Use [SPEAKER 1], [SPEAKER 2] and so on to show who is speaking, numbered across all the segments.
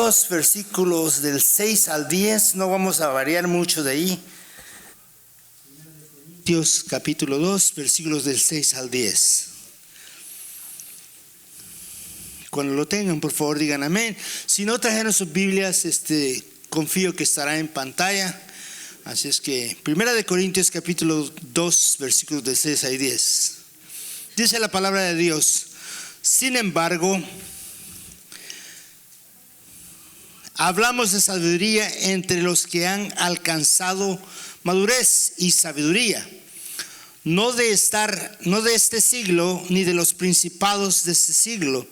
[SPEAKER 1] 2, versículos del 6 al 10, no vamos a variar mucho de ahí. Corintios capítulo 2, versículos del 6 al 10. Cuando lo tengan, por favor, digan amén. Si no trajeron sus Biblias, confío que estará en pantalla. Así es que, 1 Corintios capítulo 2, versículos del 6 al 10. Dice la palabra de Dios: sin embargo, hablamos de sabiduría entre los que han alcanzado madurez y sabiduría, no de este siglo, ni de los principados de este siglo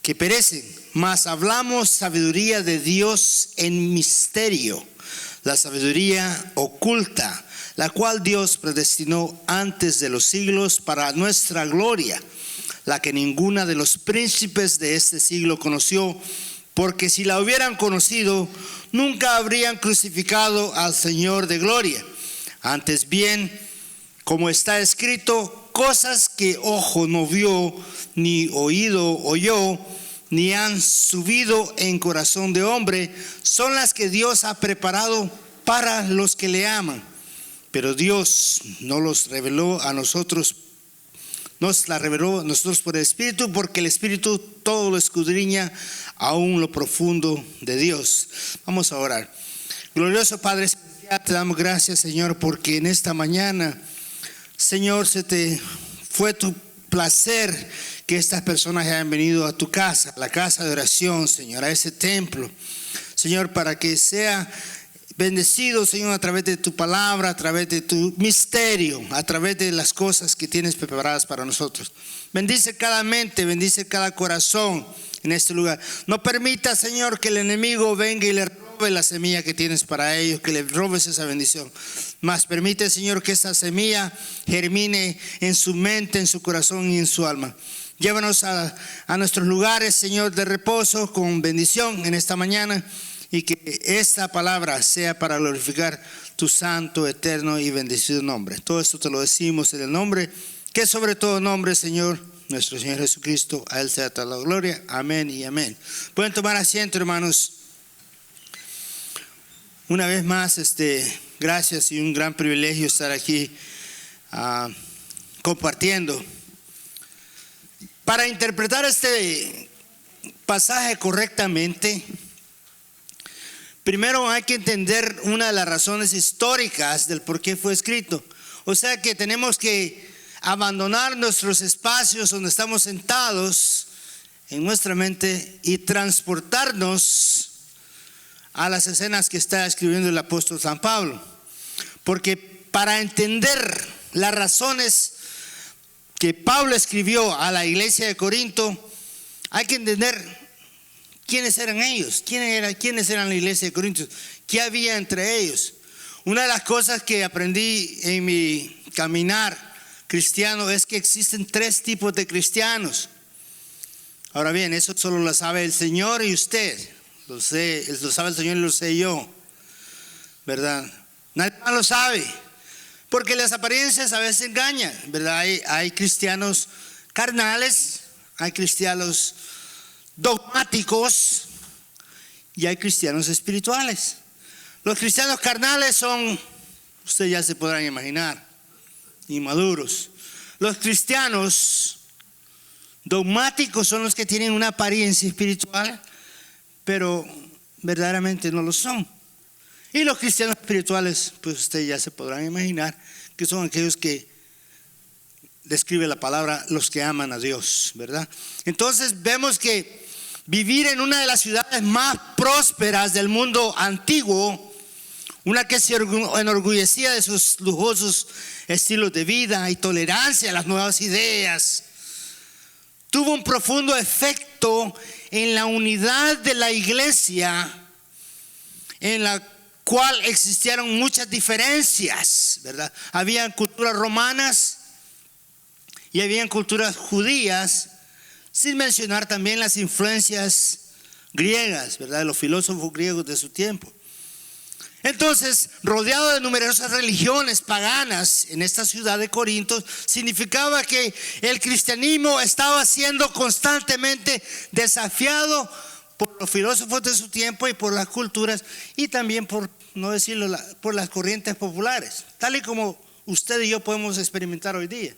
[SPEAKER 1] que perecen, mas hablamos sabiduría de Dios en misterio, la sabiduría oculta, la cual Dios predestinó antes de los siglos para nuestra gloria, la que ninguna de los príncipes de este siglo conoció, porque si la hubieran conocido, nunca habrían crucificado al Señor de gloria. Antes bien, como está escrito, cosas que ojo no vio, ni oído oyó, ni han subido en corazón de hombre, son las que Dios ha preparado para los que le aman. Pero Dios no los reveló a nosotros, nos la reveló a nosotros por el Espíritu, porque el Espíritu todo lo escudriña, aún lo profundo de Dios. Vamos a orar. Glorioso Padre Celestial, te damos gracias, Señor, porque en esta mañana, Señor, fue tu placer que estas personas hayan venido a tu casa, a la casa de oración, Señor, a ese templo, Señor, para que sea bendecido, Señor, a través de tu palabra, a través de tu misterio, a través de las cosas que tienes preparadas para nosotros. Bendice cada mente, bendice cada corazón en este lugar. No permita, Señor, que el enemigo venga y le robe la semilla que tienes para ellos, que le robes esa bendición. Mas permite, Señor, que esa semilla germine en su mente, en su corazón y en su alma. Llévanos a nuestros lugares, Señor, de reposo con bendición en esta mañana, y que esta palabra sea para glorificar tu santo, eterno y bendecido nombre. Todo esto te lo decimos en el nombre que es sobre todo nombre, Señor, nuestro Señor Jesucristo. A Él sea toda la gloria. Amén y amén. Pueden tomar asiento, hermanos. Una vez más, gracias y un gran privilegio estar aquí compartiendo. Para interpretar este pasaje correctamente, primero hay que entender una de las razones históricas del por qué fue escrito. O sea que tenemos que abandonar nuestros espacios donde estamos sentados en nuestra mente y transportarnos a las escenas que está escribiendo el apóstol San Pablo. Porque para entender las razones que Pablo escribió a la iglesia de Corinto, hay que entender quiénes eran ellos, quiénes eran la iglesia de Corintios, qué había entre ellos. Una de las cosas que aprendí en mi caminar cristiano es que existen 3 tipos de cristianos. Ahora bien, eso solo lo sabe el Señor y usted. Lo sabe el Señor y lo sé yo, ¿verdad? Nadie más lo sabe, porque las apariencias a veces engañan, ¿verdad? Hay cristianos carnales, hay cristianos dogmáticos y hay cristianos espirituales. Los cristianos carnales son, ustedes ya se podrán imaginar, inmaduros. Los cristianos dogmáticos son los que tienen una apariencia espiritual, pero verdaderamente no lo son. Y los cristianos espirituales, pues ustedes ya se podrán imaginar que son aquellos que describe la palabra, los que aman a Dios, ¿verdad? Entonces vemos que vivir en una de las ciudades más prósperas del mundo antiguo, una que se enorgullecía de sus lujosos estilos de vida y tolerancia a las nuevas ideas, tuvo un profundo efecto en la unidad de la iglesia, en la cual existieron muchas diferencias, ¿verdad? Habían culturas romanas y habían culturas judías, sin mencionar también las influencias griegas, ¿verdad? De los filósofos griegos de su tiempo. Entonces, rodeado de numerosas religiones paganas en esta ciudad de Corinto, significaba que el cristianismo estaba siendo constantemente desafiado por los filósofos de su tiempo y por las culturas y también por, no decirlo, por las corrientes populares, tal y como usted y yo podemos experimentar hoy día.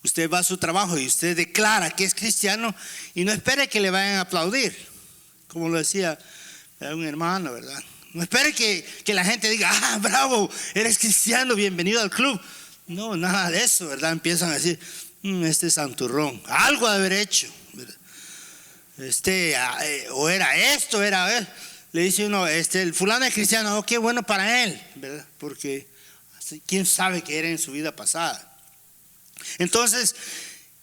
[SPEAKER 1] Usted va a su trabajo y usted declara que es cristiano y no espere que le vayan a aplaudir, como lo decía un hermano, ¿verdad? No espere que la gente diga, ah, bravo, eres cristiano, bienvenido al club. No, nada de eso, ¿verdad? Empiezan a decir, este santurrón, algo de haber hecho, ¿verdad? O era esto, era él. Le dice uno, el fulano es cristiano, oh, qué bueno para él, ¿verdad? Porque quién sabe qué era en su vida pasada. Entonces,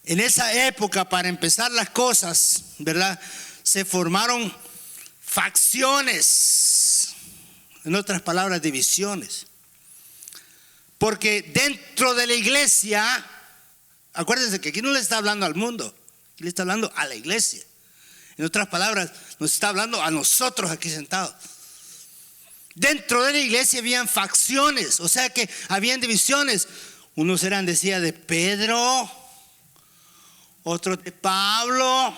[SPEAKER 1] en esa época, para empezar las cosas, ¿verdad? Se formaron facciones, en otras palabras, divisiones. Porque dentro de la iglesia, acuérdense que aquí no le está hablando al mundo, aquí le está hablando a la iglesia. En otras palabras, nos está hablando a nosotros aquí sentados. Dentro de la iglesia habían facciones, o sea que habían divisiones. Unos eran, decía, de Pedro, otros de Pablo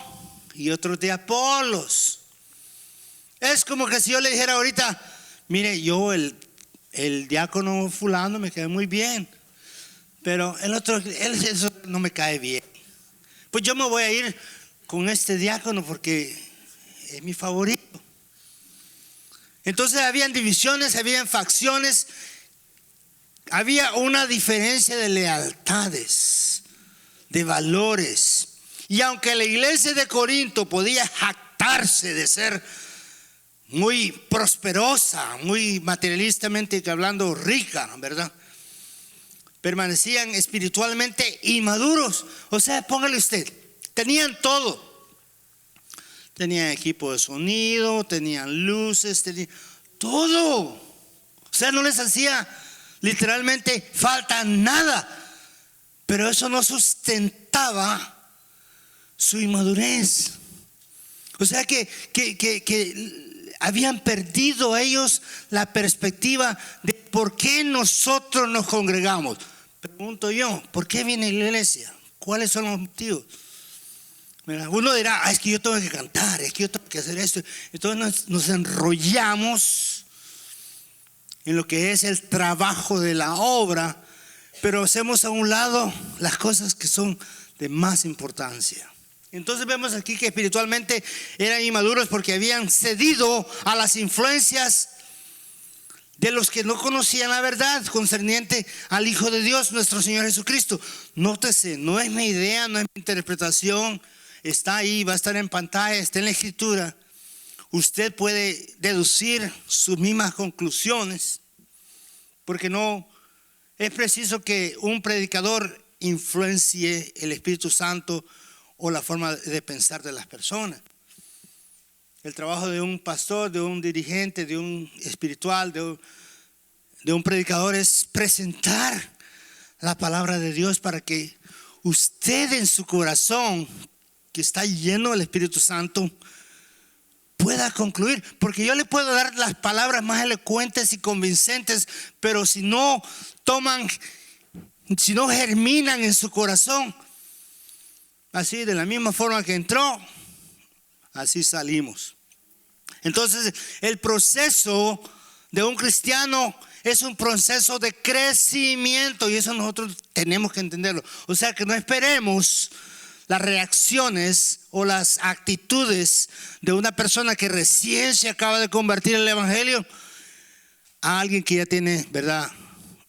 [SPEAKER 1] y otros de Apolos. Es como que si yo le dijera ahorita, mire, yo el diácono fulano me cae muy bien, pero el otro, eso no me cae bien. Pues yo me voy a ir con este diácono porque es mi favorito. Entonces habían divisiones, habían facciones, había una diferencia de lealtades, de valores. Y aunque la iglesia de Corinto podía jactarse de ser muy prosperosa, muy materialistamente hablando rica, ¿verdad? Permanecían espiritualmente inmaduros. O sea, póngale usted, tenían todo. Tenían equipo de sonido, tenían luces, tenían todo. O sea, no les hacía literalmente falta nada. Pero eso no sustentaba su inmadurez. O sea que habían perdido ellos la perspectiva de por qué nosotros nos congregamos. Pregunto yo, ¿por qué viene la iglesia? ¿Cuáles son los motivos? Uno dirá, es que yo tengo que cantar, es que yo tengo que hacer esto. Entonces nos enrollamos en lo que es el trabajo de la obra, pero hacemos a un lado las cosas que son de más importancia. Entonces vemos aquí que espiritualmente eran inmaduros porque habían cedido a las influencias de los que no conocían la verdad concerniente al Hijo de Dios, nuestro Señor Jesucristo. Nótese, no es mi idea, no es mi interpretación, está ahí, va a estar en pantalla, está en la escritura. Usted puede deducir sus mismas conclusiones, porque no es preciso que un predicador influencie el Espíritu Santo o la forma de pensar de las personas. El trabajo de un pastor, de un dirigente, de un espiritual, de un predicador es presentar la palabra de Dios para que usted en su corazón, que está lleno del Espíritu Santo, pueda concluir. Porque yo le puedo dar las palabras más elocuentes y convincentes, pero si no germinan en su corazón, así de la misma forma que entró, así salimos. Entonces el proceso de un cristiano es un proceso de crecimiento, y eso nosotros tenemos que entenderlo. O sea que no esperemos las reacciones o las actitudes de una persona que recién se acaba de convertir al evangelio a alguien que ya tiene, ¿verdad?,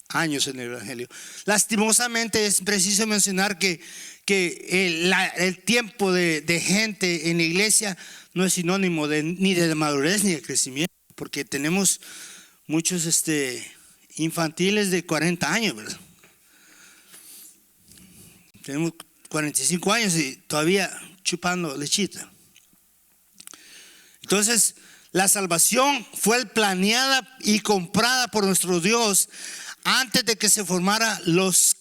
[SPEAKER 1] años en el evangelio. Lastimosamente es preciso mencionar que el tiempo de gente en la iglesia no es sinónimo ni de madurez ni de crecimiento, porque tenemos muchos infantiles de 40 años, ¿verdad? Tenemos 45 años y todavía chupando lechita. Entonces, la salvación fue planeada y comprada por nuestro Dios antes de que se formara los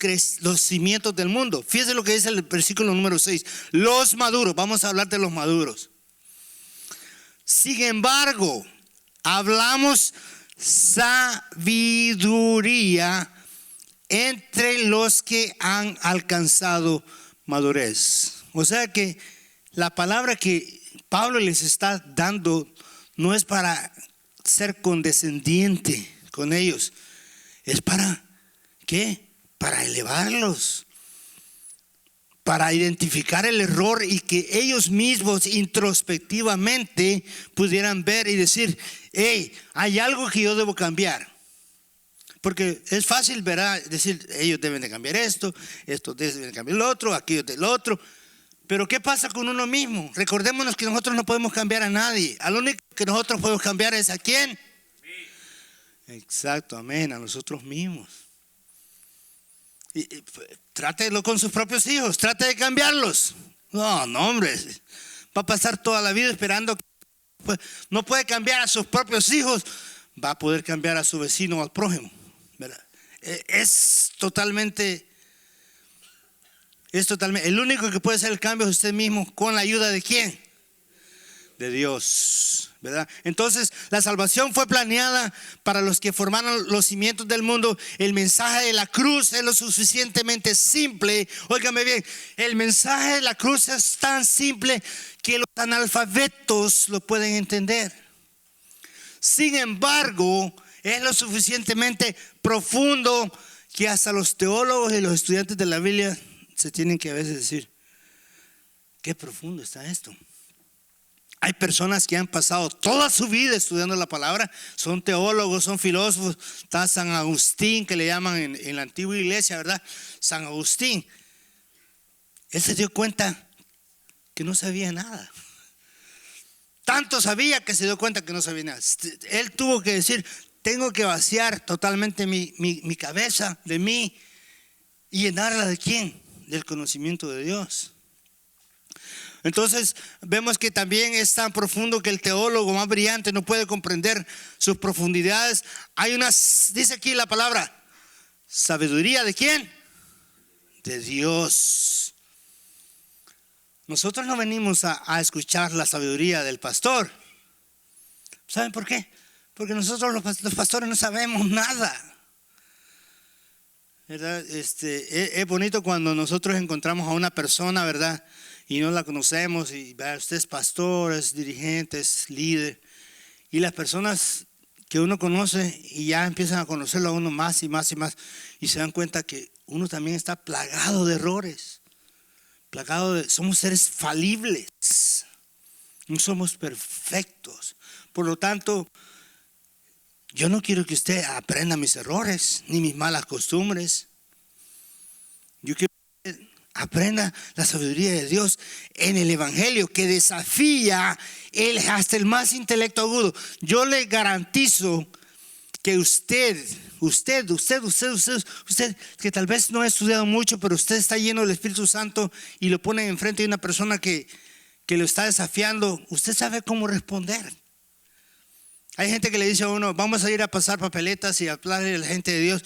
[SPEAKER 1] cimientos del mundo. Fíjense lo que dice el versículo número 6. Los maduros, vamos a hablar de los maduros. Sin embargo, hablamos sabiduría entre los que han alcanzado madurez. O sea que la palabra que Pablo les está dando no es para ser condescendiente con ellos, es para ¿qué? Para elevarlos, para identificar el error y que ellos mismos introspectivamente pudieran ver y decir: hey, hay algo que yo debo cambiar. Porque es fácil, ¿verdad?, decir: ellos deben de cambiar esto, estos deben de cambiar lo otro, aquello del otro. Pero ¿qué pasa con uno mismo? Recordémonos que nosotros no podemos cambiar a nadie. Al único que nosotros podemos cambiar es ¿a quién? Exacto, amén, a nosotros mismos. Y trátelo con sus propios hijos, trate de cambiarlos. No, hombre, va a pasar toda la vida esperando. Pues, no puede cambiar a sus propios hijos, va a poder cambiar a su vecino o al prójimo, ¿verdad? Es totalmente, el único que puede hacer el cambio es usted mismo, con la ayuda de ¿quién? De Dios, ¿verdad? Entonces la salvación fue planeada para los que formaron los cimientos del mundo. El mensaje de la cruz es lo suficientemente simple. Óigame bien, el mensaje de la cruz es tan simple que los analfabetos lo pueden entender. Sin embargo, es lo suficientemente profundo que hasta los teólogos y los estudiantes de la Biblia se tienen que a veces decir: qué profundo está esto. Hay personas que han pasado toda su vida estudiando la palabra, son teólogos, son filósofos. Está San Agustín, que le llaman en la antigua iglesia, ¿verdad? San Agustín. Él se dio cuenta que no sabía nada. Tanto sabía que se dio cuenta que no sabía nada. Él tuvo que decir: tengo que vaciar totalmente mi cabeza de mí y llenarla ¿de quién? Del conocimiento de Dios. Entonces vemos que también es tan profundo que el teólogo más brillante no puede comprender sus profundidades. Dice aquí la palabra, sabiduría ¿de quién? De Dios. Nosotros no venimos a escuchar la sabiduría del pastor. ¿Saben por qué? Porque nosotros los pastores no sabemos nada, ¿verdad? Es bonito cuando nosotros encontramos a una persona, ¿verdad?, y no la conocemos, y ¿verdad?, usted es pastor, es dirigente, es líder, y las personas que uno conoce y ya empiezan a conocerlo a uno más y más y más, y se dan cuenta que uno también está plagado de errores, somos seres falibles, no somos perfectos. Por lo tanto, yo no quiero que usted aprenda mis errores ni mis malas costumbres. Yo quiero que aprenda la sabiduría de Dios en el Evangelio, que desafía hasta el más intelecto agudo. Yo le garantizo que usted que tal vez no ha estudiado mucho, pero usted está lleno del Espíritu Santo y lo pone enfrente de una persona que lo está desafiando, usted sabe cómo responder. Hay gente que le dice a uno: vamos a ir a pasar papeletas y a hablarle a la gente de Dios.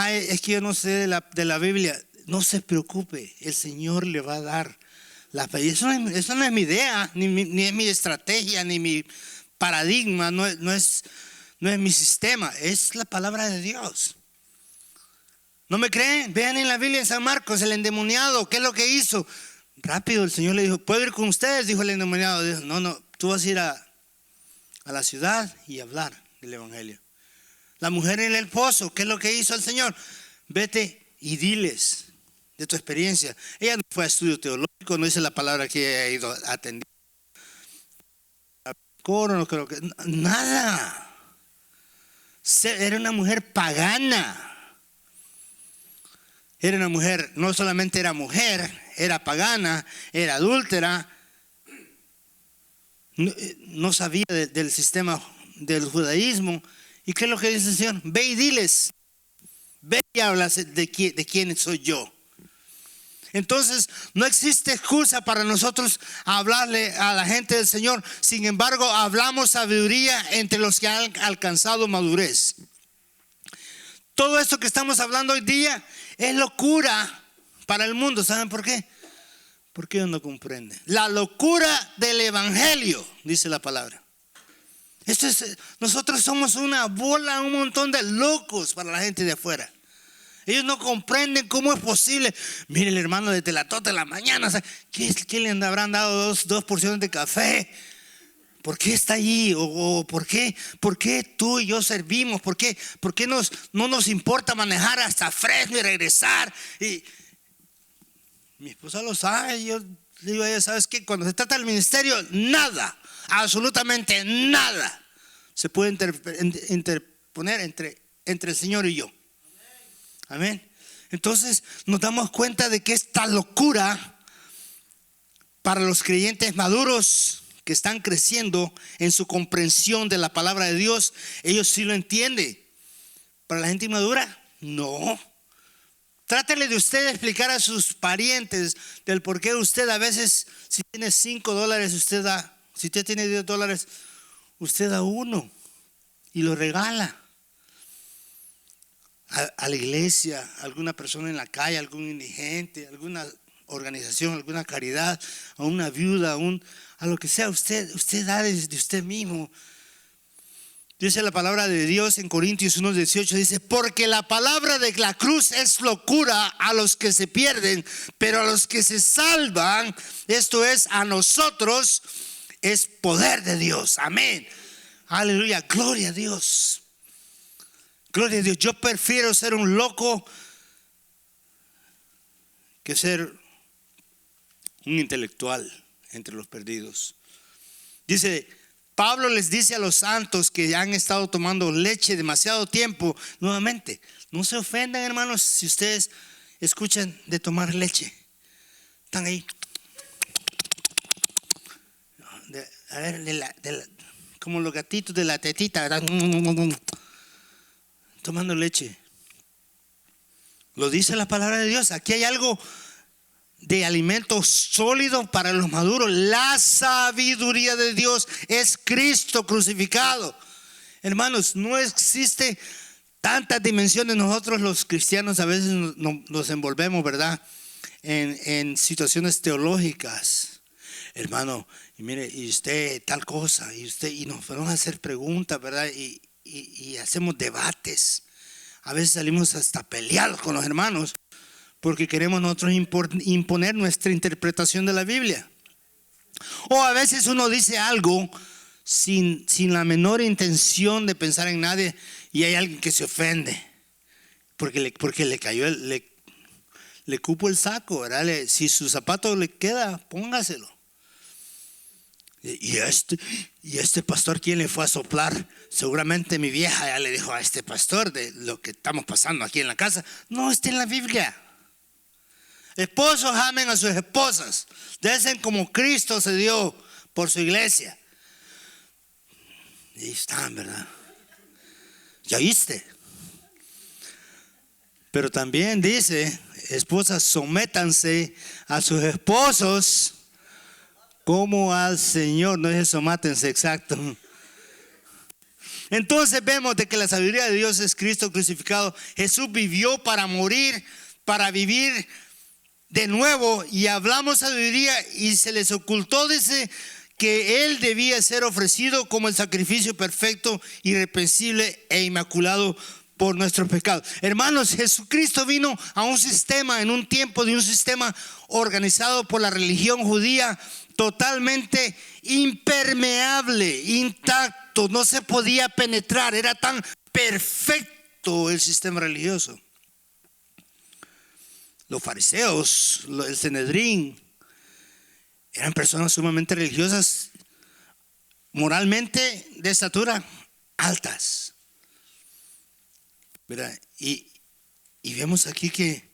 [SPEAKER 1] Es que yo no sé de la Biblia. No se preocupe, el Señor le va a dar la fe. Eso no es mi idea, ni es mi estrategia, ni mi paradigma, no es mi sistema, es la palabra de Dios. ¿No me creen? Vean en la Biblia, en San Marcos, el endemoniado, ¿qué es lo que hizo? Rápido el Señor le dijo: ¿puedo ir con ustedes? Dijo el endemoniado. Dijo: no, tú vas a ir a la ciudad y hablar del Evangelio. La mujer en el pozo, ¿qué es lo que hizo el Señor? Vete y diles de tu experiencia. Ella no fue a estudio teológico, no dice la palabra que ella ha ido a atender coro, no creo que nada. Era una mujer pagana. Era una mujer, no solamente era mujer, era pagana, era adúltera. No sabía del sistema del judaísmo. ¿Y qué es lo que dice el Señor? Ve y diles, ve y hablas de quién soy yo. Entonces no existe excusa para nosotros hablarle a la gente del Señor. Sin embargo, hablamos sabiduría entre los que han alcanzado madurez. Todo esto que estamos hablando hoy día es locura para el mundo. ¿Saben por qué? Porque ellos no comprenden. La locura del Evangelio, dice la palabra. Nosotros somos una bola, un montón de locos para la gente de afuera. Ellos no comprenden cómo es posible. Mire, el hermano desde la tota de la mañana, ¿qué le habrán dado dos porciones de café? ¿Por qué está allí? ¿O por qué tú y yo servimos? ¿Por qué no nos importa manejar hasta Fresno y regresar? Y mi esposa lo sabe. Yo le digo a ella, ¿sabes qué? Cuando se trata del ministerio, nada, absolutamente nada se puede interponer entre el Señor y yo. Amén. Entonces nos damos cuenta de que esta locura para los creyentes maduros que están creciendo en su comprensión de la palabra de Dios, ellos sí lo entienden. Para la gente inmadura, no. Trátele de usted explicar a sus parientes del por qué usted a veces, si tiene $5, usted da, si usted tiene $10, usted da uno y lo regala a la iglesia, a alguna persona en la calle, algún indigente, alguna organización, alguna caridad, a una viuda, a lo que sea. Usted da de usted mismo. Dice la palabra de Dios en Corintios 1:18, dice: porque la palabra de la cruz es locura a los que se pierden, pero a los que se salvan, esto es, a nosotros, es poder de Dios. Amén. Aleluya, gloria a Dios. Gloria a Dios. Yo prefiero ser un loco que ser un intelectual entre los perdidos. Dice, Pablo les dice a los santos que han estado tomando leche demasiado tiempo, nuevamente, no se ofendan, hermanos, si ustedes escuchan de tomar leche. Están ahí. A ver, como los gatitos de la tetita, ¿verdad? Tomando leche. Lo dice la palabra de Dios. Aquí hay algo de alimento sólido para los maduros. La sabiduría de Dios es Cristo crucificado. Hermanos, no existe tantas dimensiones. Nosotros los cristianos a veces nos envolvemos, ¿verdad?, en situaciones teológicas. Hermano, y mire, y usted tal cosa, y nos van a hacer preguntas, ¿verdad? Y hacemos debates. A veces salimos hasta peleados con los hermanos porque queremos nosotros imponer nuestra interpretación de la Biblia. O a veces uno dice algo sin la menor intención de pensar en nadie, y hay alguien que se ofende porque le cayó le cupo el saco, ¿verdad? Si su zapato le queda, póngaselo. Y este pastor, ¿quién le fue a soplar? Seguramente mi vieja ya le dijo a este pastor de lo que estamos pasando aquí en la casa. No, está en la Biblia. Esposos, amen a sus esposas, desen como Cristo se dio por su iglesia. Y están, ¿verdad? ¿Ya viste? Pero también dice: esposas, sométanse a sus esposos como al Señor. No es somátense, exacto. Entonces vemos de que la sabiduría de Dios es Cristo crucificado. Jesús vivió para morir, para vivir de nuevo. Y hablamos sabiduría y se les ocultó, dice, que Él debía ser ofrecido como el sacrificio perfecto, irreprensible e inmaculado por nuestros pecados. Hermanos, Jesucristo vino a un sistema, en un tiempo de un sistema organizado por la religión judía, totalmente impermeable, intacto, no se podía penetrar, era tan perfecto el sistema religioso. Los fariseos, el Sanedrín, eran personas sumamente religiosas, moralmente de estatura altas, ¿verdad? Y vemos aquí que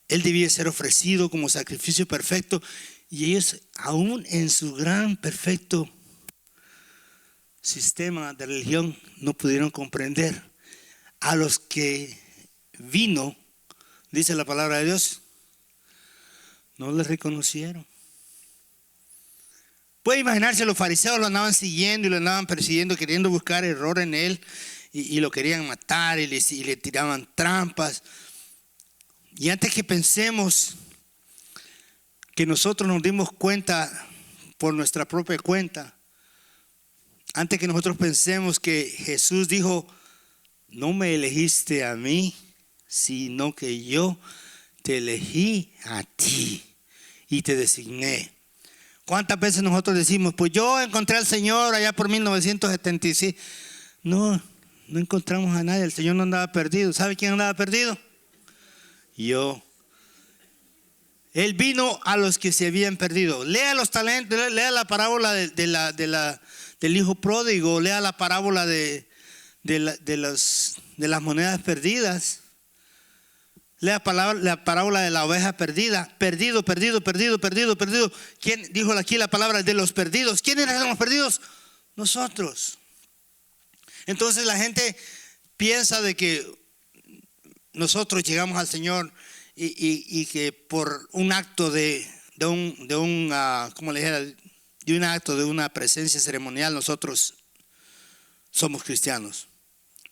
[SPEAKER 1] Él debía ser ofrecido como sacrificio perfecto, y ellos, aún en su gran perfecto sistema de religión, no pudieron comprender. A los que vino, dice la palabra de Dios, no le reconocieron. Puede imaginarse, los fariseos lo andaban siguiendo y lo andaban persiguiendo, queriendo buscar error en él, y lo querían matar y le tiraban trampas. Y antes que pensemos que nosotros nos dimos cuenta por nuestra propia cuenta, antes que nosotros pensemos que Jesús dijo: no me elegiste a mí, sino que yo te elegí a ti y te designé. ¿Cuántas veces nosotros decimos, pues yo encontré al Señor allá por 1976? No encontramos a nadie. El Señor no andaba perdido. ¿Sabe quién andaba perdido? Yo. Él vino a los que se habían perdido. Lea los talentos, lea la parábola del hijo pródigo, lea la parábola de las monedas perdidas. Lea la parábola de la oveja perdida. Perdido. ¿Quién dijo aquí la palabra de los perdidos? ¿Quiénes eran los perdidos? Nosotros. Entonces la gente piensa de que nosotros llegamos al Señor y que por un acto de una presencia ceremonial nosotros somos cristianos.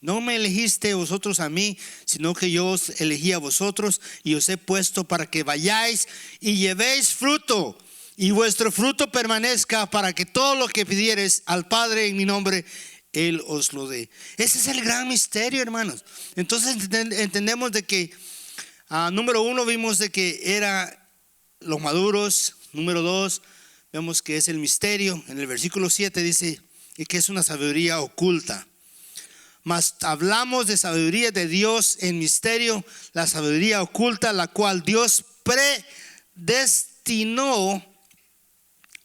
[SPEAKER 1] No me elegiste vosotros a mí, sino que yo os elegí a vosotros y os he puesto para que vayáis y llevéis fruto, y vuestro fruto permanezca, para que todo lo que pidiereis al Padre en mi nombre, Él os lo dé. Ese es el gran misterio, hermanos. Entonces entendemos de que número 1 vimos de que era los maduros. Número 2 vemos que es el misterio. En el versículo 7 dice que es una sabiduría oculta. Mas hablamos de sabiduría de Dios en misterio, la sabiduría oculta, la cual Dios predestinó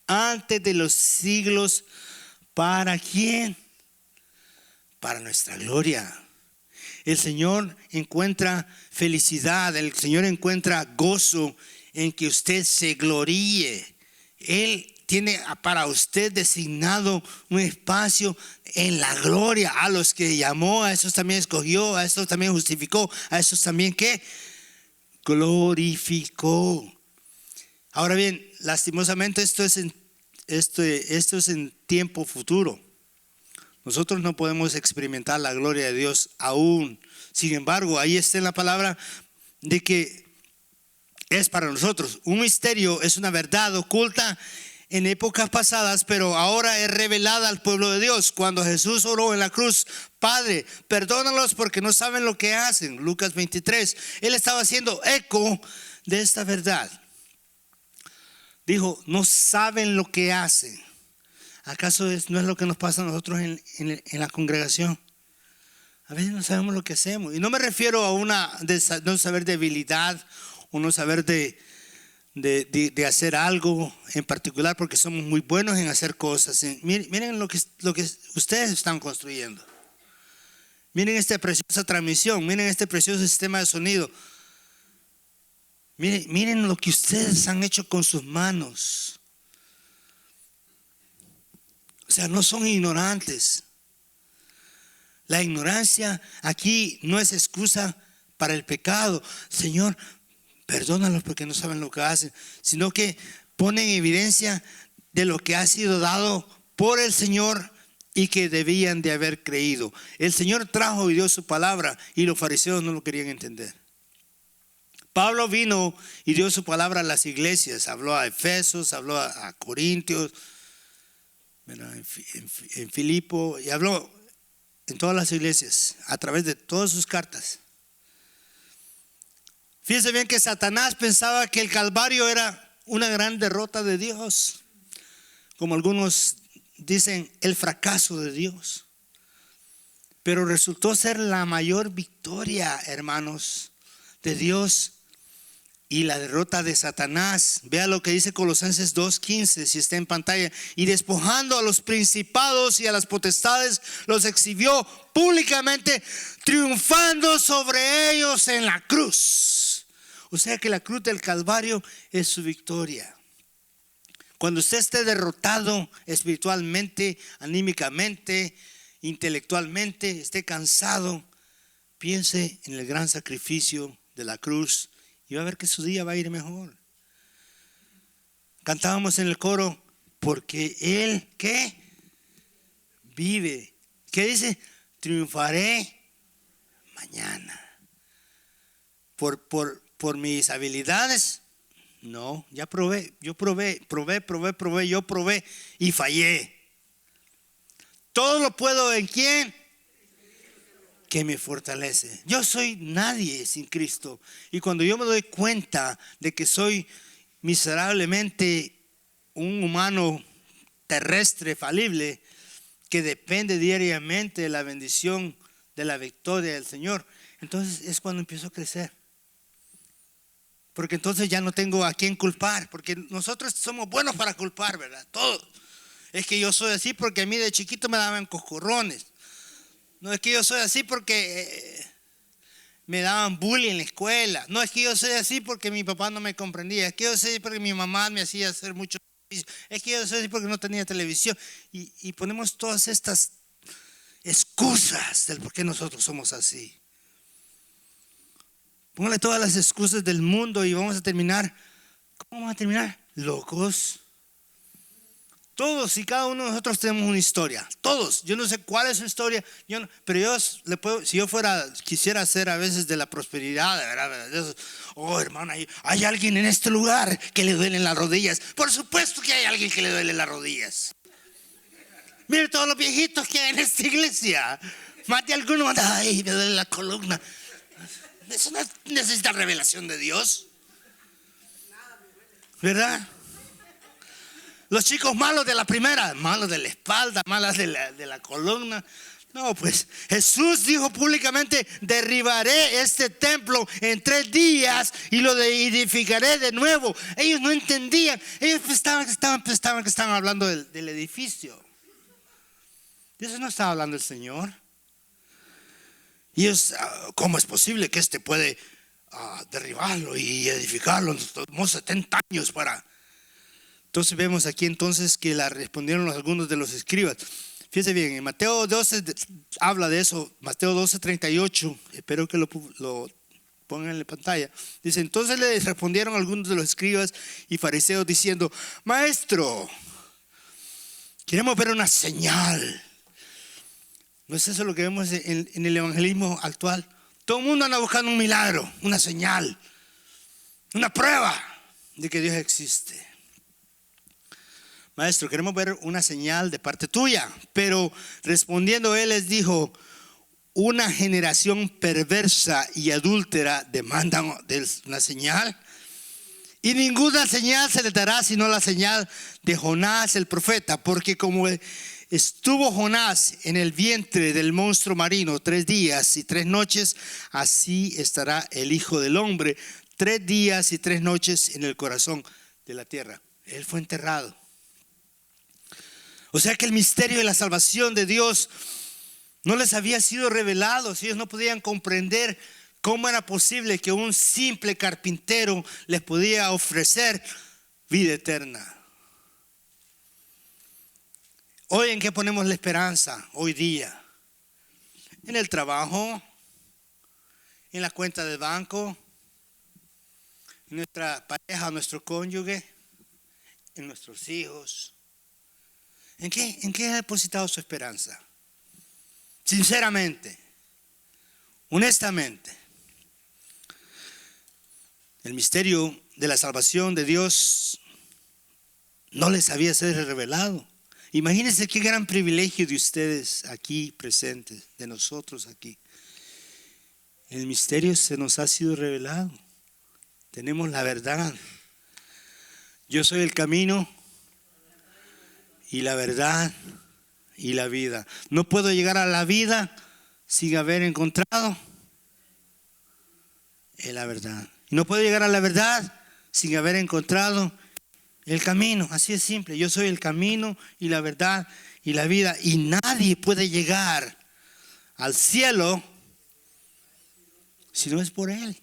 [SPEAKER 1] antes de los siglos. ¿Para quién? Para nuestra gloria. El Señor encuentra felicidad, el Señor encuentra gozo en que usted se gloríe. Él tiene para usted designado un espacio en la gloria. A los que llamó, a esos también escogió, a esos también justificó, a esos también ¿qué? Glorificó. Ahora bien, lastimosamente esto es en tiempo futuro. Nosotros no podemos experimentar la gloria de Dios aún. Sin embargo, ahí está en la palabra de que es para nosotros. Un misterio es una verdad oculta en épocas pasadas, pero ahora es revelada al pueblo de Dios. Cuando Jesús oró en la cruz, Padre, perdónalos porque no saben lo que hacen. Lucas 23. Él estaba haciendo eco de esta verdad. Dijo, no saben lo que hacen. ¿Acaso no es lo que nos pasa a nosotros en la congregación? A veces no sabemos lo que hacemos. Y no me refiero a no saber debilidad o no saber de hacer algo en particular, porque somos muy buenos en hacer cosas. Miren lo que ustedes están construyendo. Miren esta preciosa transmisión. Miren este precioso sistema de sonido. Miren lo que ustedes han hecho con sus manos. O sea, no son ignorantes. La ignorancia aquí no es excusa para el pecado. Señor, perdónalos porque no saben lo que hacen, sino que ponen evidencia de lo que ha sido dado por el Señor y que debían de haber creído. El Señor trajo y dio su palabra y los fariseos no lo querían entender. Pablo vino y dio su palabra a las iglesias. Habló a Efesos, habló a Corintios, en Filipo, y habló en todas las iglesias a través de todas sus cartas. Fíjense bien que Satanás pensaba que el Calvario era una gran derrota de Dios, como algunos dicen, el fracaso de Dios, pero resultó ser la mayor victoria, hermanos, de Dios y la derrota de Satanás. Vea lo que dice Colosenses 2:15, si está en pantalla. Y despojando a los principados y a las potestades, los exhibió públicamente, triunfando sobre ellos en la cruz. O sea que la cruz del Calvario es su victoria. Cuando usted esté derrotado espiritualmente, anímicamente, intelectualmente, esté cansado, piense en el gran sacrificio de la cruz y va a ver que su día va a ir mejor. Cantábamos en el coro, porque Él, ¿qué? Vive. ¿Qué dice? Triunfaré mañana. ¿Por mis habilidades? No, ya probé, yo probé y fallé. Todo lo puedo ¿en quién? que me fortalece. Yo soy nadie sin Cristo. Y cuando yo me doy cuenta de que soy miserablemente un humano terrestre falible que depende diariamente de la bendición, de la victoria del Señor, entonces es cuando empiezo a crecer. Porque entonces ya no tengo a quién culpar, porque nosotros somos buenos para culpar, ¿verdad? Todo. Es que yo soy así porque a mí de chiquito me daban coscorrones. No es que yo soy así porque me daban bullying en la escuela. No es que yo soy así porque mi papá no me comprendía. Es que yo soy así porque mi mamá me hacía hacer mucho ejercicio. Es que yo soy así porque no tenía televisión. Y ponemos todas estas excusas del por qué nosotros somos así. Póngale todas las excusas del mundo y vamos a terminar. ¿Cómo vamos a terminar? Locos. Todos y cada uno de nosotros tenemos una historia. Todos. Yo no sé cuál es su historia. Pero yo le puedo, si yo quisiera hacer a veces de la prosperidad, de verdad. Oh, hermano, hay alguien en este lugar que le duelen las rodillas. Por supuesto que hay alguien que le duelen las rodillas. Mire todos los viejitos que hay en esta iglesia. Más de alguno, ay, me duele la columna. Eso no necesita revelación de Dios, ¿verdad? Los chicos malos de la primera, malos de la espalda, malos de la columna. No, pues Jesús dijo públicamente: derribaré este templo en 3 días y lo edificaré de nuevo. Ellos no entendían. Ellos pensaban que estaban hablando del edificio. De eso no estaba hablando el Señor. Y ¿cómo es posible que puede derribarlo y edificarlo? Nos tomó 70 años para... Entonces vemos aquí entonces que la respondieron algunos de los escribas. Fíjense bien, en Mateo 12 habla de eso. Mateo 12:38, espero que lo pongan en la pantalla. Dice: entonces le respondieron algunos de los escribas y fariseos diciendo: Maestro, queremos ver una señal. ¿No es eso lo que vemos en el evangelismo actual? Todo el mundo anda buscando un milagro, una señal, una prueba de que Dios existe. Maestro, queremos ver una señal de parte tuya. Pero respondiendo él les dijo: una generación perversa y adúltera demanda una señal, y ninguna señal se le dará sino la señal de Jonás el profeta. Porque como estuvo Jonás en el vientre del monstruo marino 3 días y 3 noches, así estará el Hijo del Hombre 3 días y 3 noches en el corazón de la tierra. Él fue enterrado. O sea que el misterio de la salvación de Dios no les había sido revelado. Si ellos no podían comprender cómo era posible que un simple carpintero les podía ofrecer vida eterna. Hoy, ¿en qué ponemos la esperanza hoy día? En el trabajo, en la cuenta del banco, en nuestra pareja, nuestro cónyuge, en nuestros hijos. ¿En qué ha depositado su esperanza? Sinceramente, honestamente. El misterio de la salvación de Dios no les había sido revelado. Imagínense qué gran privilegio de ustedes aquí presentes, de nosotros aquí. El misterio se nos ha sido revelado. Tenemos la verdad. Yo soy el camino y la verdad y la vida. No puedo llegar a la vida sin haber encontrado la verdad. Y no puedo llegar a la verdad sin haber encontrado el camino. Así es simple. Yo soy el camino y la verdad y la vida. Y nadie puede llegar al cielo si no es por Él.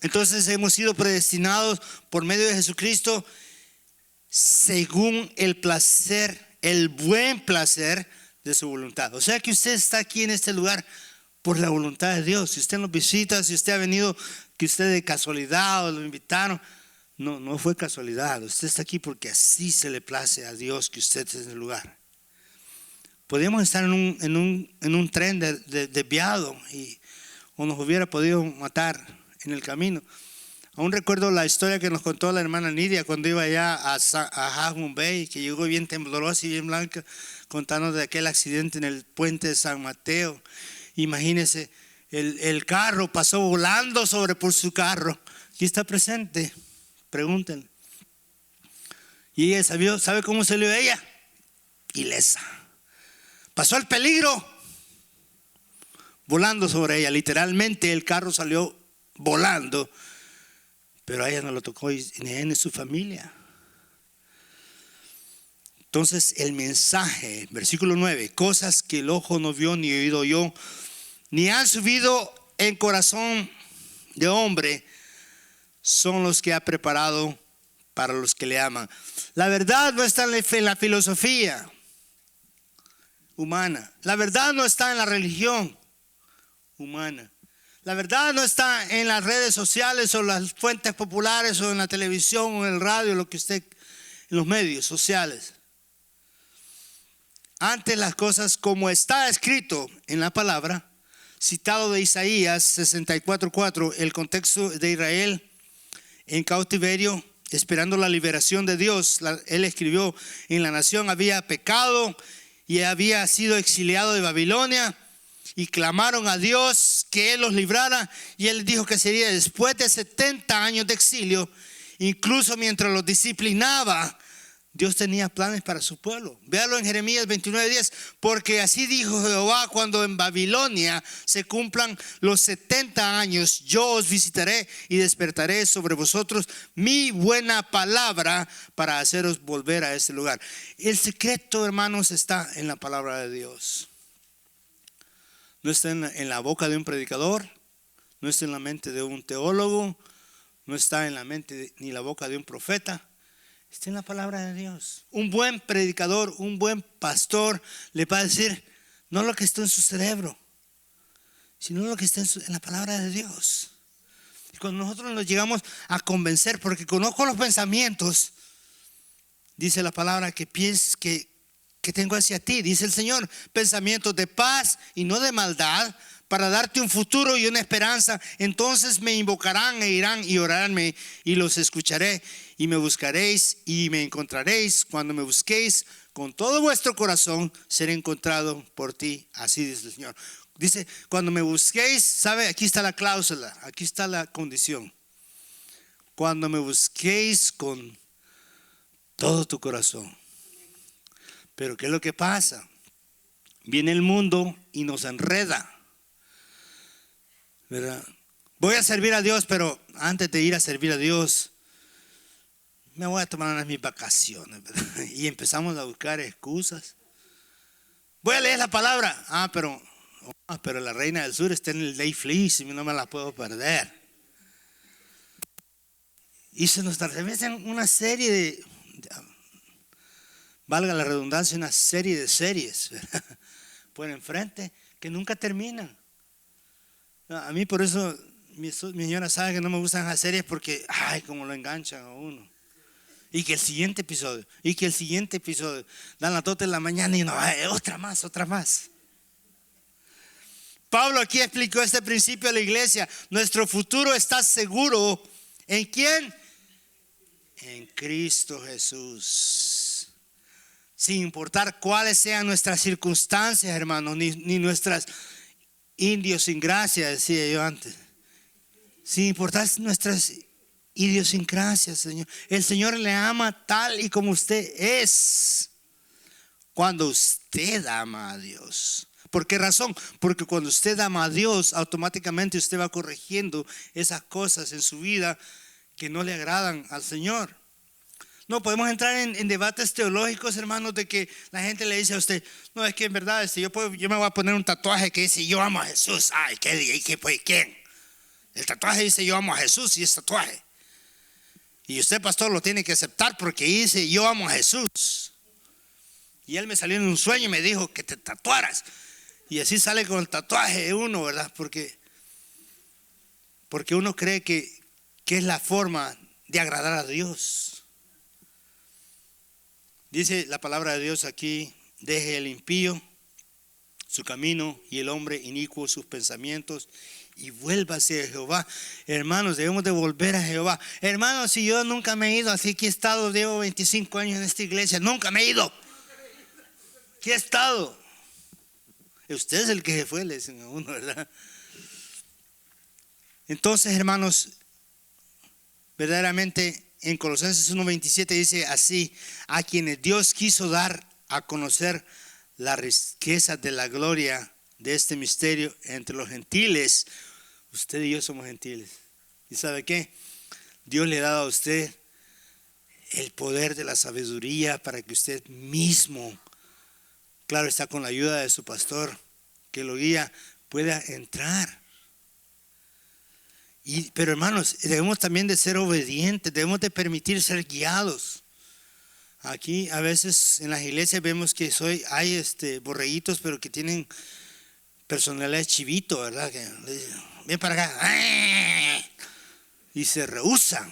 [SPEAKER 1] Entonces hemos sido predestinados por medio de Jesucristo según el placer, el buen placer de su voluntad. O sea que usted está aquí en este lugar por la voluntad de Dios. Si usted nos visita, si usted ha venido, que usted de casualidad o lo invitaron, no fue casualidad. Usted está aquí porque así se le place a Dios que usted esté en el lugar. Podríamos estar en un tren desviado o nos hubiera podido matar en el camino. Aún recuerdo la historia que nos contó la hermana Nidia cuando iba allá a Half Bay, que llegó bien temblorosa y bien blanca, contando de aquel accidente en el puente de San Mateo. Imagínense, el carro pasó volando por su carro. Aquí está presente, pregúntenle. Y ella ¿sabe cómo salió ella? Ilesa. Pasó el peligro volando sobre ella. Literalmente el carro salió volando, pero a ella no lo tocó ni en su familia. Entonces el mensaje, versículo 9, cosas que el ojo no vio ni oído oyó, ni han subido en corazón de hombre, son los que ha preparado para los que le aman. La verdad no está en la filosofía humana. La verdad no está en la religión humana. La verdad no está en las redes sociales o las fuentes populares o en la televisión o en el radio, en los medios sociales. Antes las cosas como está escrito en la palabra, citado de Isaías 64:4, el contexto de Israel en cautiverio, esperando la liberación de Dios. Él escribió: en la nación había pecado y había sido exiliado de Babilonia, y clamaron a Dios que Él los librara, y Él dijo que sería después de 70 años de exilio. Incluso mientras los disciplinaba, Dios tenía planes para su pueblo. Véalo en Jeremías 29:10. Porque así dijo Jehová: cuando en Babilonia se cumplan los 70 años, yo os visitaré y despertaré sobre vosotros mi buena palabra para haceros volver a ese lugar. El secreto, hermanos, está en la palabra de Dios. No está en la boca de un predicador, no está en la mente de un teólogo, no está en la mente ni la boca de un profeta. Está en la palabra de Dios. Un buen predicador, un buen pastor le va a decir no lo que está en su cerebro, sino lo que está en la palabra de Dios. Y cuando nosotros nos llegamos a convencer, porque conozco los pensamientos, dice la palabra, que tengo hacia ti, dice el Señor, pensamientos de paz y no de maldad, para darte un futuro y una esperanza. Entonces me invocarán e irán y orarme, y los escucharé, y me buscaréis y me encontraréis. Cuando me busquéis con todo vuestro corazón, seré encontrado por ti. Así dice el Señor. Dice, cuando me busquéis, ¿sabe? Aquí está la cláusula, aquí está la condición. Cuando me busquéis con todo tu corazón. Pero ¿qué es lo que pasa? Viene el mundo y nos enreda, ¿verdad? Voy a servir a Dios, pero antes de ir a servir a Dios, me voy a tomar unas mis vacaciones, ¿verdad? Y empezamos a buscar excusas. Voy a leer la palabra. Pero la Reina del Sur está en el Netflix y no me la puedo perder. Y se nos atraviesan una serie de, valga la redundancia, una serie de series, ¿verdad?, por enfrente, que nunca terminan. A mí por eso mi señora sabe que no me gustan las series, porque como lo enganchan a uno. Y que el siguiente episodio, dan las 2 de la mañana y no, otra más. Pablo aquí explicó este principio a la iglesia. Nuestro futuro está seguro. ¿En quién? En Cristo Jesús. Sin importar cuáles sean nuestras circunstancias, hermanos, ni nuestras idiosincrasias, decía yo antes. Sin importar nuestras idiosincrasias, Señor. El Señor le ama tal y como usted es. Cuando usted ama a Dios. ¿Por qué razón? Porque cuando usted ama a Dios, automáticamente usted va corrigiendo esas cosas en su vida que no le agradan al Señor. No podemos entrar en debates teológicos, hermanos, de que la gente le dice a usted: no, es que en verdad yo me voy a poner un tatuaje que dice yo amo a Jesús. ¿Quién? El tatuaje dice yo amo a Jesús y es tatuaje. Y usted, pastor, lo tiene que aceptar porque dice yo amo a Jesús. Y él me salió en un sueño y me dijo que te tatuaras. Y así sale con el tatuaje uno, ¿verdad? Porque uno cree que es la forma de agradar a Dios. Dice la palabra de Dios aquí: deje el impío su camino y el hombre inicuo sus pensamientos, y vuélvase a Jehová. Hermanos, debemos de volver a Jehová. Hermanos, si yo nunca me he ido, así que he estado, llevo 25 años en esta iglesia, nunca me he ido. ¿Qué he estado? Usted es el que se fue, le dicen a uno, ¿verdad? Entonces, hermanos, verdaderamente en Colosenses 1:27 dice así: a quienes Dios quiso dar a conocer la riqueza de la gloria de este misterio entre los gentiles. Usted y yo somos gentiles. ¿Y sabe qué? Dios le ha dado a usted el poder de la sabiduría para que usted mismo, claro está, con la ayuda de su pastor que lo guía, pueda entrar. Pero hermanos, debemos también de ser obedientes, debemos de permitir ser guiados. Aquí a veces en las iglesias vemos que hay borreguitos, pero que tienen personalidad de chivito, ¿verdad? Que ven para acá y se rehúsan.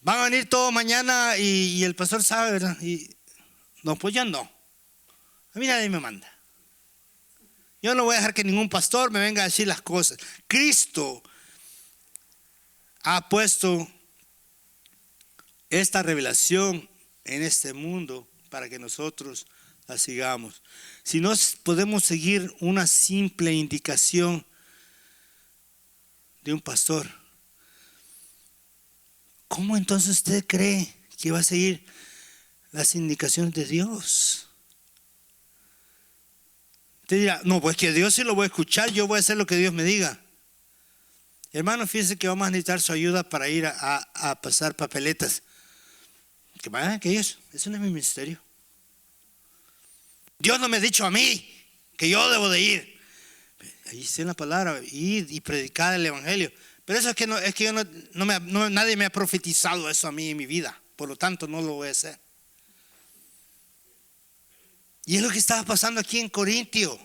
[SPEAKER 1] Van a venir todo mañana y el pastor sabe, ¿verdad? Y no, pues yo no. A mí nadie me manda. Yo no voy a dejar que ningún pastor me venga a decir las cosas. Cristo ha puesto esta revelación en este mundo para que nosotros la sigamos. Si no podemos seguir una simple indicación de un pastor, ¿cómo entonces usted cree que va a seguir las indicaciones de Dios? Usted dirá, no, pues que Dios sí lo voy a escuchar, yo voy a hacer lo que Dios me diga. Hermano, fíjese que vamos a necesitar su ayuda para ir a pasar papeletas. Que vayan, que eso no es mi ministerio. Dios no me ha dicho a mí que yo debo de ir. Ahí está en la palabra, ir y predicar el evangelio. Pero eso es que nadie me ha profetizado eso a mí en mi vida. Por lo tanto, no lo voy a hacer. Y es lo que estaba pasando aquí en Corintio.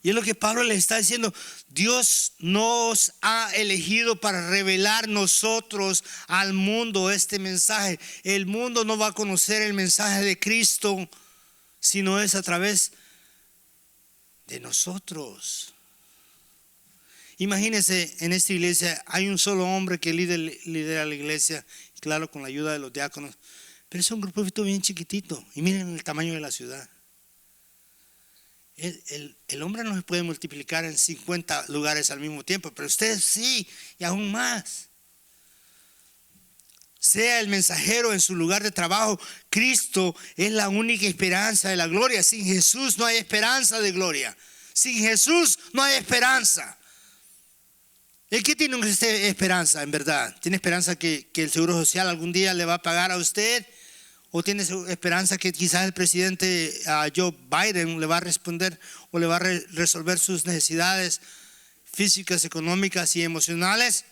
[SPEAKER 1] Y es lo que Pablo le está diciendo. Dios nos ha elegido para revelar nosotros al mundo este mensaje. El mundo no va a conocer el mensaje de Cristo si no es a través de nosotros. Imagínense, en esta iglesia hay un solo hombre que lidera la iglesia, claro, con la ayuda de los diáconos. Pero es un grupo bien chiquitito. Y miren el tamaño de la ciudad. El hombre no se puede multiplicar en 50 lugares al mismo tiempo, pero ustedes sí, y aún más. Sea el mensajero en su lugar de trabajo. Cristo es la única esperanza de la gloria. Sin Jesús no hay esperanza de gloria. Sin Jesús no hay esperanza. ¿El qué tiene usted esperanza en verdad? ¿Tiene esperanza que el Seguro Social algún día le va a pagar a usted? ¿O tiene esperanza que quizás el presidente Joe Biden le va a responder o le va a resolver sus necesidades físicas, económicas y emocionales?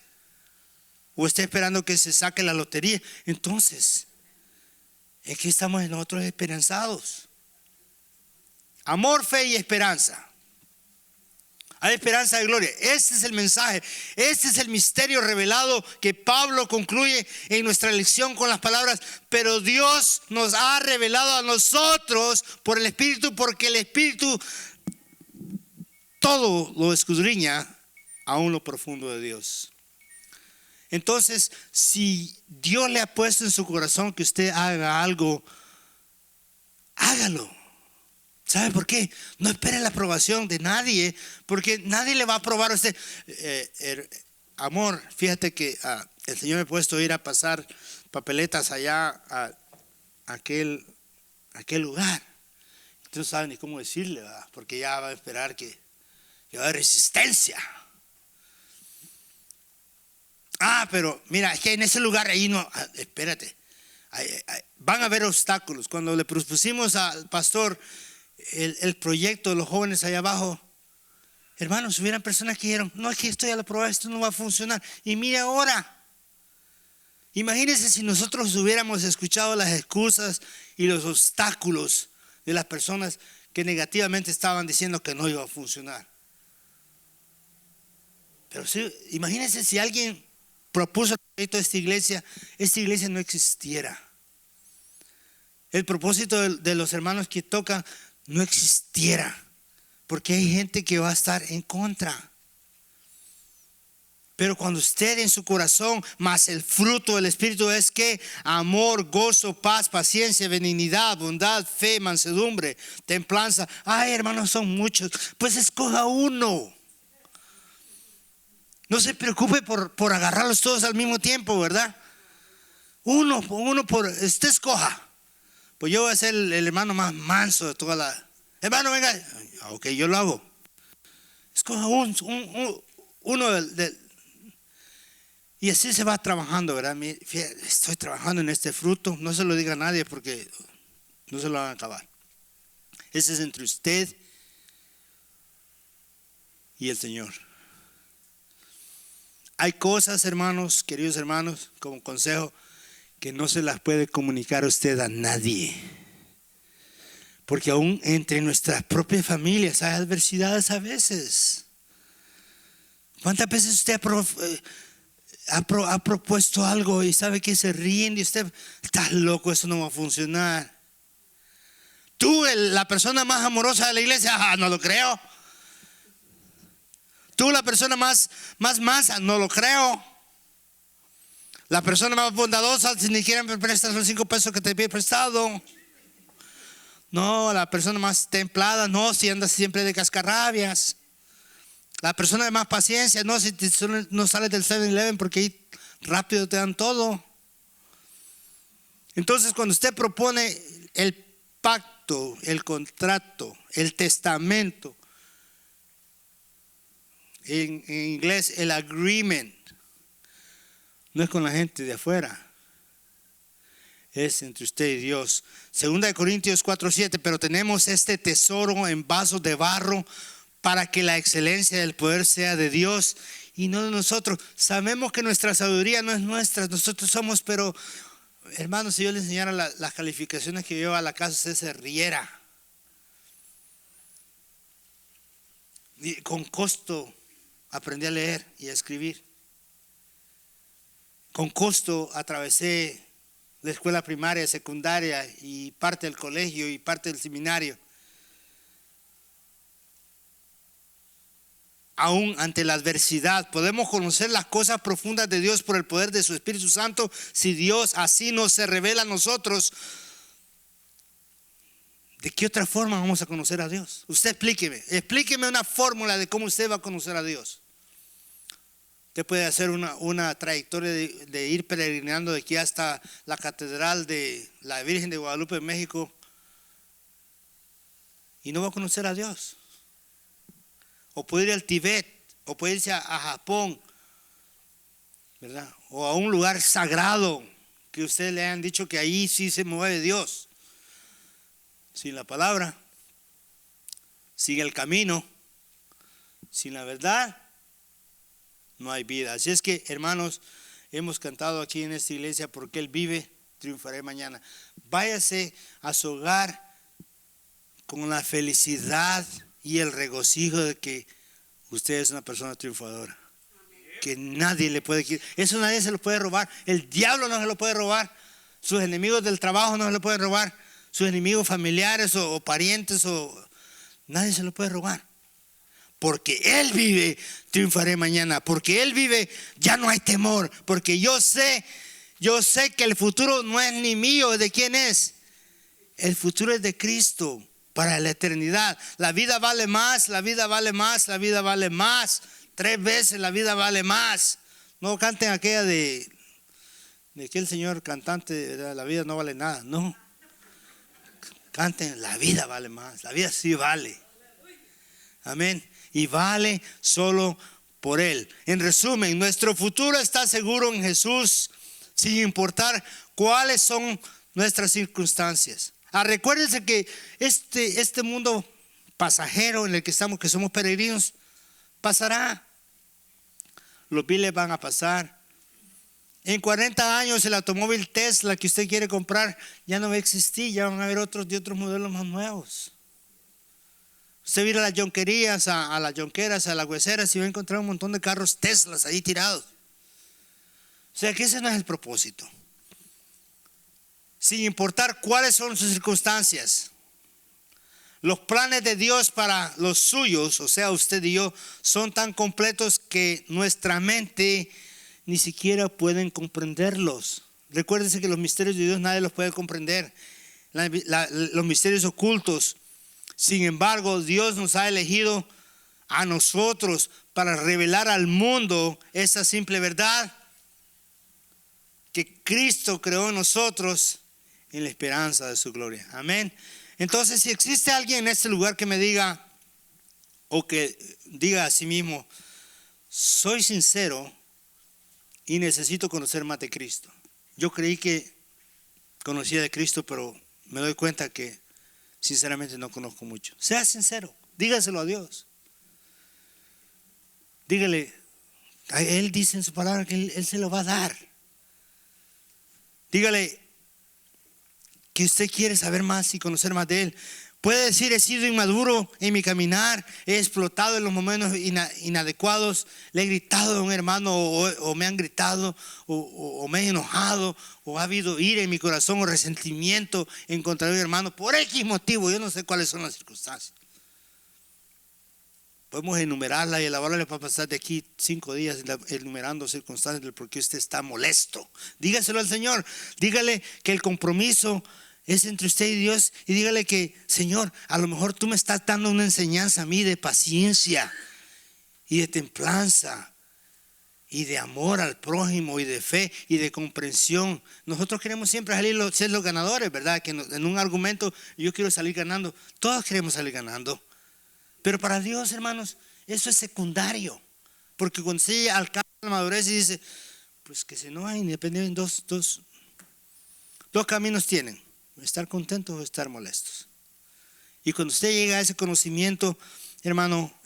[SPEAKER 1] ¿O está esperando que se saque la lotería? Entonces, ¿en qué estamos nosotros esperanzados? Amor, fe y esperanza. Hay esperanza de gloria. Este es el mensaje. Este es el misterio revelado que Pablo concluye en nuestra lección con las palabras: pero Dios nos ha revelado a nosotros por el Espíritu, porque el Espíritu todo lo escudriña aún lo profundo de Dios. Entonces, si Dios le ha puesto en su corazón que usted haga algo, hágalo. ¿Sabe por qué? No espere la aprobación de nadie, porque nadie le va a aprobar a usted. Amor, fíjate que el Señor me ha puesto a ir a pasar papeletas allá a aquel lugar. Usted no sabe ni cómo decirle, ¿verdad? Porque ya va a esperar que va a haber resistencia. Pero mira, es que en ese lugar ahí no, espérate. Van a haber obstáculos. Cuando le propusimos al pastor el proyecto de los jóvenes allá abajo, hermanos, hubieran personas que dijeron: no, es que esto ya lo probé, esto no va a funcionar. Y mire ahora, imagínense si nosotros hubiéramos escuchado las excusas y los obstáculos de las personas que negativamente estaban diciendo que no iba a funcionar. Pero sí, imagínense si alguien propuso el proyecto de esta iglesia no existiera. El propósito de los hermanos que tocan no existiera, porque hay gente que va a estar en contra. Pero cuando usted en su corazón, más el fruto del Espíritu es que amor, gozo, paz, paciencia, benignidad, bondad, fe, mansedumbre, templanza. Ay, hermanos, son muchos. Pues escoja uno. No se preocupe por agarrarlos todos al mismo tiempo, ¿verdad? Uno por, usted escoja. Pues yo voy a ser el hermano más manso de toda la. Hermano, venga. Ok, yo lo hago. Escoja uno y así se va trabajando, ¿verdad? Estoy trabajando en este fruto. No se lo diga a nadie porque no se lo van a acabar. Ese es entre usted y el Señor. Hay cosas, hermanos, queridos hermanos, como consejo, que no se las puede comunicar usted a nadie. Porque aún entre nuestras propias familias hay adversidades a veces. ¿Cuántas veces usted ha propuesto algo y sabe que se ríen y usted está loco, eso no va a funcionar? Tú, la persona más amorosa de la iglesia, no lo creo. Tú, la persona más mansa, no lo creo. La persona más bondadosa, si ni siquiera me prestas los 5 pesos que te pide prestado. No, la persona más templada, no, si andas siempre de cascarrabias. La persona de más paciencia, no, si no sales del 7-Eleven porque ahí rápido te dan todo. Entonces, cuando usted propone el pacto, el contrato, el testamento, en inglés el agreement, no es con la gente de afuera, es entre usted y Dios. 2 Corintios 4:7, pero tenemos este tesoro en vasos de barro para que la excelencia del poder sea de Dios y no de nosotros. Sabemos que nuestra sabiduría no es nuestra, nosotros somos, pero hermanos, si yo le enseñara las calificaciones que lleva a la casa, usted se riera. Y con costo aprendí a leer y a escribir. Con costo atravesé la escuela primaria, secundaria y parte del colegio y parte del seminario. Aún ante la adversidad podemos conocer las cosas profundas de Dios por el poder de su Espíritu Santo. Si Dios así nos se revela a nosotros, ¿de qué otra forma vamos a conocer a Dios? Usted explíqueme una fórmula de cómo usted va a conocer a Dios. Usted puede hacer una trayectoria de ir peregrinando de aquí hasta la catedral de la Virgen de Guadalupe en México y no va a conocer a Dios. O puede ir al Tíbet, o puede irse a Japón, ¿verdad? O a un lugar sagrado que ustedes le hayan dicho que ahí sí se mueve Dios. Sin la palabra, sin el camino, sin la verdad, no hay vida. Así es que, hermanos, hemos cantado aquí en esta iglesia, porque Él vive, triunfaré mañana. Váyase a su hogar con la felicidad y el regocijo de que usted es una persona triunfadora. Que nadie le puede quitar. Eso nadie se lo puede robar. El diablo no se lo puede robar. Sus enemigos del trabajo no se lo pueden robar. Sus enemigos familiares o parientes, nadie se lo puede robar. Porque Él vive, triunfaré mañana. Porque Él vive, ya no hay temor. Porque yo sé que el futuro no es ni mío. ¿De quién es? El futuro es de Cristo para la eternidad. La vida vale más, la vida vale más, la vida vale más. 3 veces la vida vale más. No canten aquella de aquel señor cantante, la vida no vale nada. No. Canten, la vida vale más. La vida sí vale. Amén. Y vale solo por Él. En resumen, nuestro futuro está seguro en Jesús, sin importar cuáles son nuestras circunstancias. Recuérdense que este mundo pasajero en el que estamos, que somos peregrinos, pasará. Los biles van a pasar. En 40 años el automóvil Tesla que usted quiere comprar ya no va a existir, ya van a haber otros modelos más nuevos. Usted va a ir a las yonquerías, a las yonqueras, a las hueseras y va a encontrar un montón de carros Teslas ahí tirados. O sea que ese no es el propósito. Sin importar cuáles son sus circunstancias, Los planes de Dios para los suyos, o sea, usted y yo, son tan completos que nuestra mente ni siquiera pueden comprenderlos. Recuérdense que los misterios de Dios nadie los puede comprender. Los misterios ocultos. Sin embargo, Dios nos ha elegido a nosotros para revelar al mundo esa simple verdad que Cristo creó en nosotros en la esperanza de su gloria. Amén. Entonces, si existe alguien en este lugar que me diga o que diga a sí mismo, soy sincero y necesito conocer más de Cristo. Yo creí que conocía de Cristo, pero me doy cuenta que sinceramente no conozco mucho. Sea sincero, dígaselo a Dios. Dígale, Él dice en su palabra que Él se lo va a dar. Dígale que usted quiere saber más y conocer más de Él. Puede decir, he sido inmaduro en mi caminar, he explotado en los momentos inadecuados, le he gritado a un hermano o me han gritado o me he enojado o ha habido ira en mi corazón o resentimiento en contra de un hermano por X motivo. Yo no sé cuáles son las circunstancias. Podemos enumerarla y elaborarla para pasar de aquí 5 días enumerando circunstancias del por qué usted está molesto. Dígaselo al Señor, dígale que el compromiso es entre usted y Dios y dígale que, Señor, a lo mejor tú me estás dando una enseñanza a mí de paciencia y de templanza y de amor al prójimo y de fe y de comprensión. Nosotros queremos siempre ser los ganadores, ¿verdad? Que en un argumento yo quiero salir ganando. Todos queremos salir ganando. Pero para Dios, hermanos, eso es secundario. Porque cuando se alcanza la madurez y dice, pues que se enoja independientemente, dos caminos tienen. Estar contentos o estar molestos. Y cuando usted llega a ese conocimiento, hermano,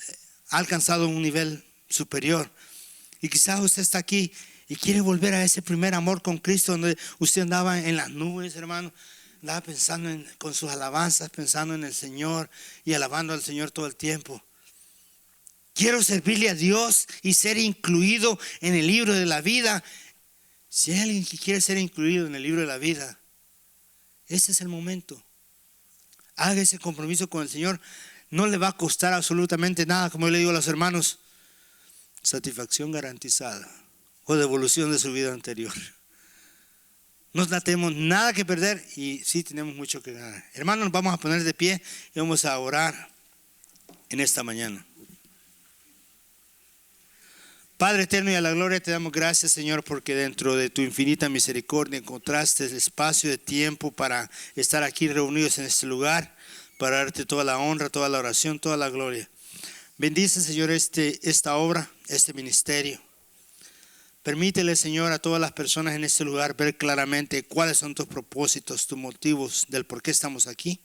[SPEAKER 1] ha alcanzado un nivel superior. Y quizás usted está aquí y quiere volver a ese primer amor con Cristo, donde usted andaba en las nubes, hermano. Andaba pensando con sus alabanzas, pensando en el Señor y alabando al Señor todo el tiempo. Quiero servirle a Dios y ser incluido en el libro de la vida. Si hay alguien que quiere ser incluido en el libro de la vida, ese es el momento. Haga ese compromiso con el Señor. No le va a costar absolutamente nada, como yo le digo a los hermanos. Satisfacción garantizada o devolución de su vida anterior. No tenemos nada que perder y sí tenemos mucho que ganar. Hermanos, vamos a poner de pie y vamos a orar en esta mañana. Padre eterno y a la gloria te damos gracias, Señor, porque dentro de tu infinita misericordia encontraste el espacio de tiempo para estar aquí reunidos en este lugar, para darte toda la honra, toda la oración, toda la gloria. Bendice, Señor, esta obra, este ministerio. Permítele, Señor, a todas las personas en este lugar ver claramente cuáles son tus propósitos, tus motivos del por qué estamos aquí.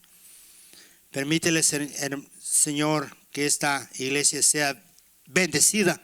[SPEAKER 1] Permítele, Señor, que esta iglesia sea bendecida